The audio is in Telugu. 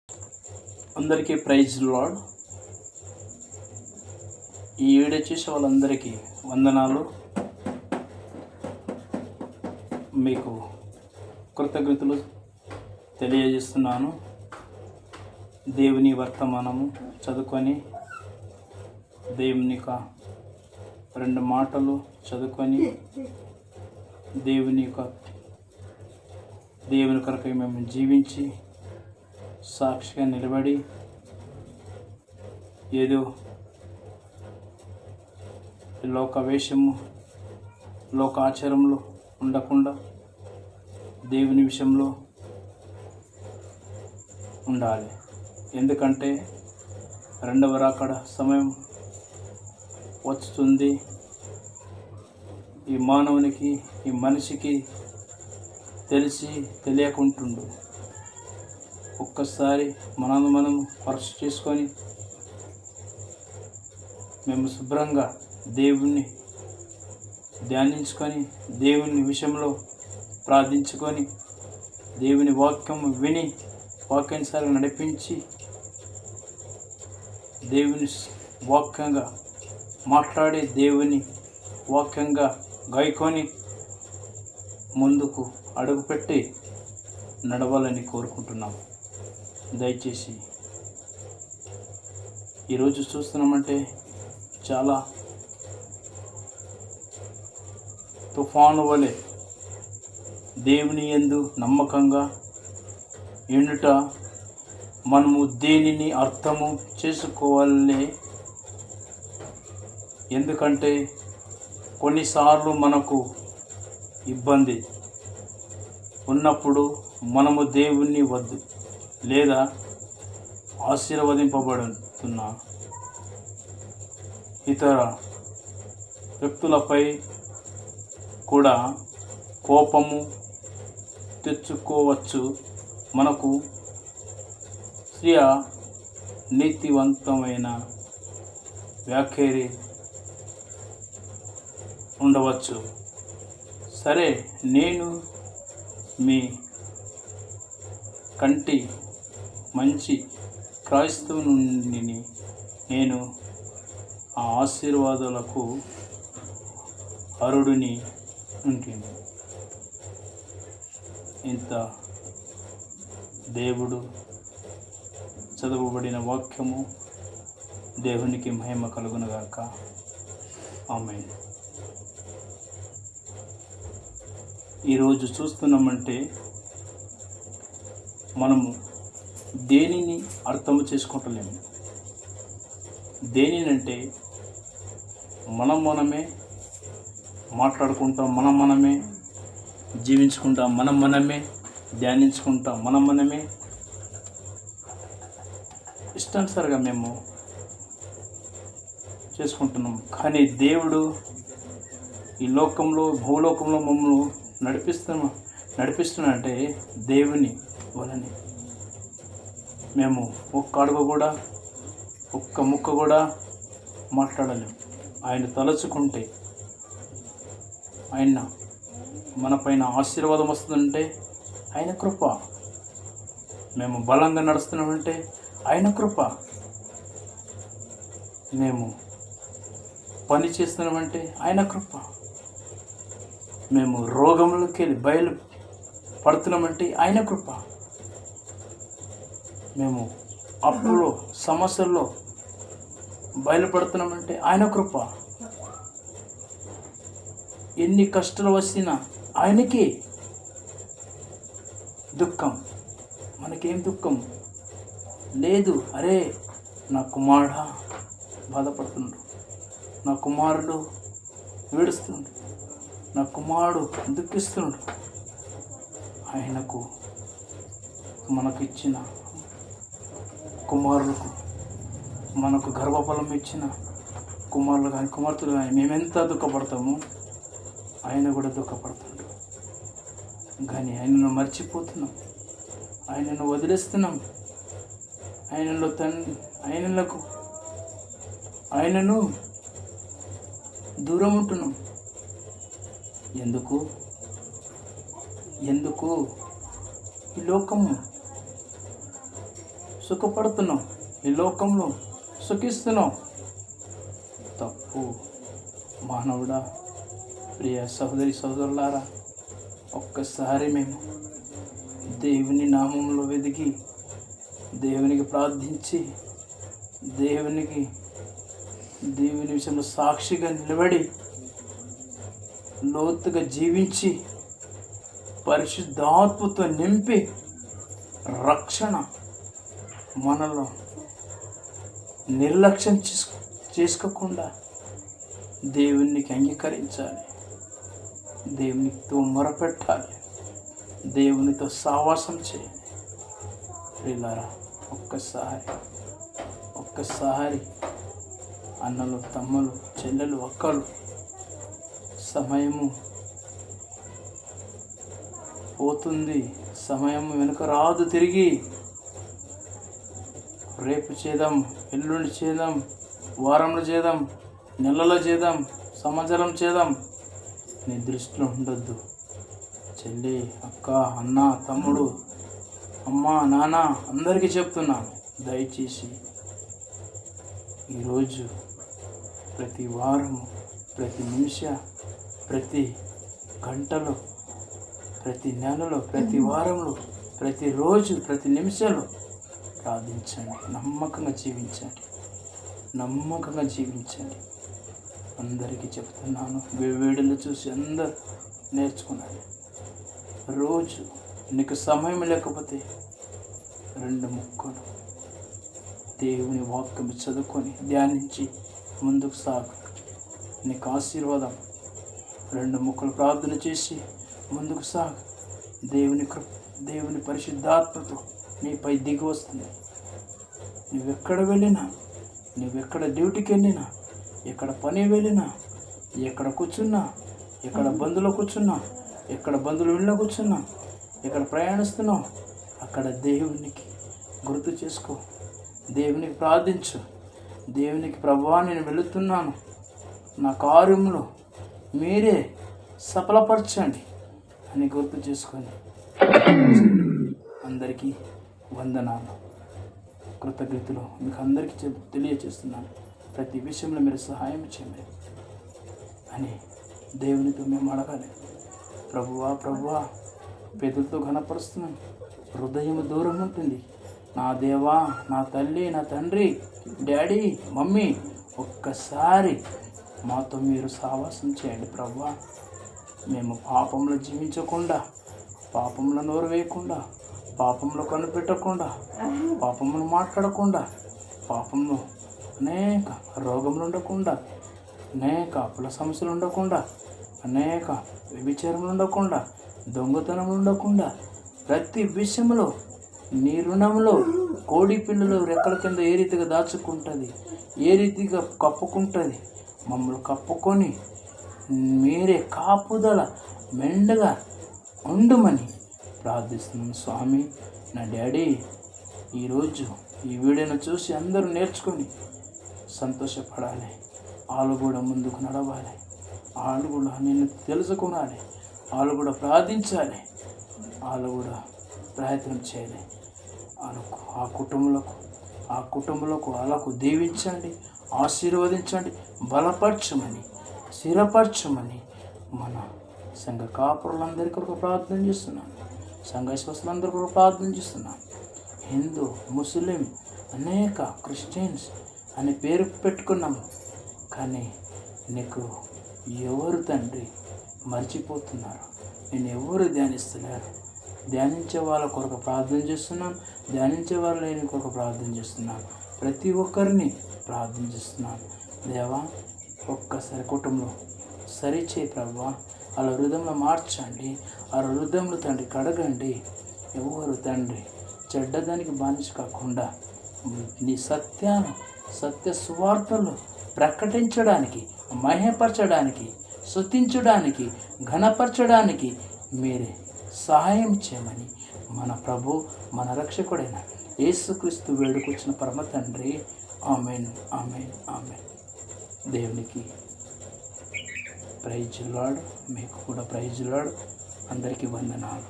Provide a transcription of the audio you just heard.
అందరికీ ప్రైజ్ లార్డ్. ఈ వీడియో చూసే వాళ్ళందరికీ వందనాలు. మీకు కృతజ్ఞతలు తెలియజేస్తున్నాను. దేవుని వర్తమానము చదువుకొని దేవుని రెండు మాటలు చదువుకొని దేవుని కొరకై మేము జీవించి సాక్షిగా నిలబడి ఏదో లోకావేశము లోకాచారంలో ఉండకుండా దేవుని విషయంలో ఉండాలి. ఎందుకంటే రెండవ రాకడ సమయం వస్తుంది. ఈ మానవునికి ఈ మనిషికి తెలియకుంటుండు. ఒక్కసారి మనం పరీక్ష చేసుకొని మేము శుభ్రంగా దేవుణ్ణి ధ్యానించుకొని దేవుని విషయంలో ప్రార్థించుకొని దేవుని వాక్యం విని వాక్యానుసారంగా నడిపించి దేవుని వాక్యంగా మాట్లాడి దేవుని వాక్యంగా గాయకొని ముందుకు అడుగుపెట్టి నడవాలని కోరుకుంటున్నాము. దయచేసి ఈరోజు చూస్తున్నామంటే చాలా తుఫాను వలె దేవుని యందు నమ్మకంగా ఎండుట మనము దేనిని అర్థము చేసుకోవాలి. ఎందుకంటే కొన్నిసార్లు మనకు ఇబ్బంది ఉన్నప్పుడు మనము దేవుణ్ణి వద్దు లేదా ఆశీర్వదింపబడుతున్న ఇతర వ్యక్తులపై కూడా కోపము తెచ్చుకోవచ్చు. మనకు స్వీయ నీతివంతమైన వ్యాఖ్యలు ఉండవచ్చు. సరే, నేను మీ కంటి మంచి క్రైస్తవుని, నేను ఆ ఆశీర్వాదాలకు అర్హుడిని ఉంటుంది. ఇంత దేవుడు చదవబడిన వాక్యము దేవునికి మహిమ కలుగునుగాక. ఆమేన్. ఈరోజు చూస్తున్నామంటే మనము దేనిని అర్థం చేసుకుంటలేము. దేనినంటే మనమే మాట్లాడుకుంటాం, మనమే జీవించుకుంటాం, మనమే ధ్యానించుకుంటాం, మనమే ఇష్టానుసారంగా మేము చేసుకుంటున్నాం. కానీ దేవుడు ఈ భూలోకంలో మమ్మల్ని నడిపిస్తున్నంటే దేవుని వలని మేము ఒక్క అడుగు కూడా ఒక్క ముక్క కూడా మాట్లాడలేము. ఆయన తలుచుకుంటే ఆయన మనపైన ఆశీర్వాదం వస్తుందంటే ఆయన కృప. మేము బలంగా నడుస్తున్నామంటే ఆయన కృప. మేము పని చేస్తున్నామంటే ఆయన కృప. మేము రోగంలోకి వెళ్ళి బయలు పడుతున్నామంటే ఆయన కృప. మేము అప్పులో సమస్యల్లో బయలుపడుతున్నామంటే ఆయన కృప. ఎన్ని కష్టాలు వచ్చినా ఆయనకి దుఃఖం, మనకేం దుఃఖం లేదు. అరే, నా కుమారుడు బాధపడుతున్నాడు, నా కుమారుడు ఏడుస్తున్నాడు, నా కుమారుడు దుఃఖిస్తున్నాడు. ఆయనకు మనకిచ్చిన కుమారులకు, మనకు గర్భఫలం ఇచ్చిన కుమారులు కానీ కుమార్తెలు కానీ మేమెంత దుఃఖపడతామో ఆయన కూడా దుఃఖపడుతున్నాడు. కానీ ఆయనను మర్చిపోతున్నాం, ఆయనను వదిలేస్తున్నాం, ఆయనను దూరం ఉంటున్నాం. ఎందుకు ఈ లోకము సుఖపడుతున్నాం, ఈ లోకంలో సుఖిస్తున్నాం. తప్పు మానవుడా, ప్రియ సహోదరి సహోదరులారా, ఒక్కసారి మేము దేవుని నామంలో వెతికి, దేవునికి ప్రార్థించి, దేవుని విషయంలో సాక్షిగా నిలబడి, లోతుగా జీవించి, పరిశుద్ధాత్మతో నింపి, రక్షణ మనలో నిర్లక్ష్యం చేసుకోకుండా దేవునికి అంగీకరించాలి, దేవునితో మొరపెట్టాలి, దేవునితో సావాసం చేయాలి. ప్రియులారా, ఒక్కసారి అన్నలు, తమ్ములు, చెల్లెలు, అక్కలు, సమయము పోతుంది, సమయం వెనుక రాదు తిరిగి. రేపు చేద్దాం, ఎల్లుండి చేద్దాం, వారంలో చేద్దాం, నెలలో చేద్దాం, సంవత్సరం చేద్దాం, నీ దృష్టిలో ఉండొద్దు. చెల్లి, అక్క, అన్న, తమ్ముడు, అమ్మ, నాన్న అందరికీ చెప్తున్నాను, దయచేసి ఈరోజు ప్రతి వారము, ప్రతి నిమిష, ప్రతి గంటలో, ప్రతి నెలలో, ప్రతి వారంలో, ప్రతిరోజు, ప్రతి నిమిషంలో ప్రార్థించండి, నమ్మకంగా జీవించండి. అందరికీ చెప్తున్నాను, వేడులు చూసి అందరూ నేర్చుకున్నాను. రోజు నీకు సమయం లేకపోతే 2 ముక్కలు దేవుని వాక్యం చదువుకొని ధ్యానించి ముందుకు సాగు. నీకు ఆశీర్వాదం. 2 ముక్కలు ప్రార్థన చేసి ముందుకు సాగు. దేవుని పరిశుద్ధాత్మతో నీపై దిగి వస్తుంది. నువ్వెక్కడ వెళ్ళినా, నువ్వెక్కడ డ్యూటీకి వెళ్ళినా, ఎక్కడ పని వెళ్ళినా, ఎక్కడ కూర్చున్నా, ఎక్కడ బంధువులో కూర్చున్నా, ఎక్కడ బంధువుల ఇళ్ళలో కూర్చున్నా, ఎక్కడ ప్రయాణిస్తున్నావు, అక్కడ దేవునికి గుర్తు చేసుకో, దేవునికి ప్రార్థించు. దేవునికి, ప్రభువా నేను వెళుతున్నాను, నా కార్యంలో మీరే సఫలపరచండి అని గుర్తు చేసుకొని అందరికీ వందనాలు, కృతజ్ఞతలు మీకు అందరికీ తెలియచేస్తున్నాను. ప్రతి విషయంలో మీరు సహాయం చేయండి అని దేవునితో మేము అడగాలి. ప్రభువా పేదలతో ఘనపరుస్తున్నాను, హృదయం దూరం ఉంటుంది. నా దేవా, నా తల్లి, నా తండ్రి, డాడీ, మమ్మీ, ఒక్కసారి మాతో మీరు సావాసం చేయండి ప్రభువా. మేము పాపంలో జీవించకుండా, పాపంలో నోరు వేయకుండా, పాపంలో కనిపెట్టకుండా, పాపంలో మాట్లాడకుండా, పాపంలో అనేక రోగములు ఉండకుండా, అనేక అప్పుల సమస్యలు ఉండకుండా, అనేక వ్యభిచారములు ఉండకుండా, దొంగతనములు ఉండకుండా, ప్రతి విషయంలో నీ రుణంలో కోడి పిల్లలు రెక్కల కింద ఏ రీతిగా దాచుకుంటుంది, ఏ రీతిగా కప్పుకుంటుంది, మమ్మల్ని కప్పుకొని మీరే కాపుదల మెండుగా ఉండమని ప్రార్థిస్తున్నాను స్వామి. నా డాడీ, ఈరోజు ఈ వీడియోను చూసి అందరూ నేర్చుకొని సంతోషపడాలి. వాళ్ళు కూడా ముందుకు నడవాలి, వాళ్ళు కూడా నిన్ను తెలుసుకునాలి, వాళ్ళు కూడా ప్రార్థించాలి, వాళ్ళు కూడా ప్రయత్నం చేయాలి. వాళ్ళకు, ఆ కుటుంబంలోకి వాళ్ళకు దీవించండి, ఆశీర్వదించండి, బలపరచమని, స్థిరపరచమని మన సంఘ కాపురులందరి కొరకు ప్రార్థన చేస్తున్నాను. సంఘ విశ్వాసులందరి కొరకు ప్రార్థన చేస్తున్నాను. హిందూ, ముస్లిం, అనేక క్రిస్టియన్స్ అని పేరు పెట్టుకున్నాము, కానీ నీకు ఎవరు తండ్రి మర్చిపోతున్నారు, నేను ఎవరు ధ్యానిస్తున్నారు. ధ్యానించే వాళ్ళ కొరకు ప్రార్థన చేస్తున్నాను, ధ్యానించే వాళ్ళ లేని కొరకు ప్రార్థన చేస్తున్నాను. ప్రతి ఒక్కరిని ప్రార్థన చేస్తున్నాను. దేవా, ఒక్కసారి కుటుంబంలో సరిచేయి ప్రభువా. వాళ్ళ హృదయంలో మార్చండి, ఆ హృదయంలో తండ్రి కడగండి. ఎవరు తండ్రి చెడ్డదానికి బానిస కాకుండా నీ సత్య సువార్తలు ప్రకటించడానికి, మహిమపరచడానికి, స్తుతించడానికి, ఘనపరచడానికి మీరే సహాయం చేయమని మన ప్రభు, మన రక్షకుడైన యేసుక్రీస్తు వేడుకొచ్చిన పరమ తండ్రి. ఆమేన్, ఆమేన్, ఆమేన్. దేవునికి ప్రైజ్ లార్డ్, మీకు కూడా ప్రైజ్ లార్డ్. అందరికీ వందనాలు.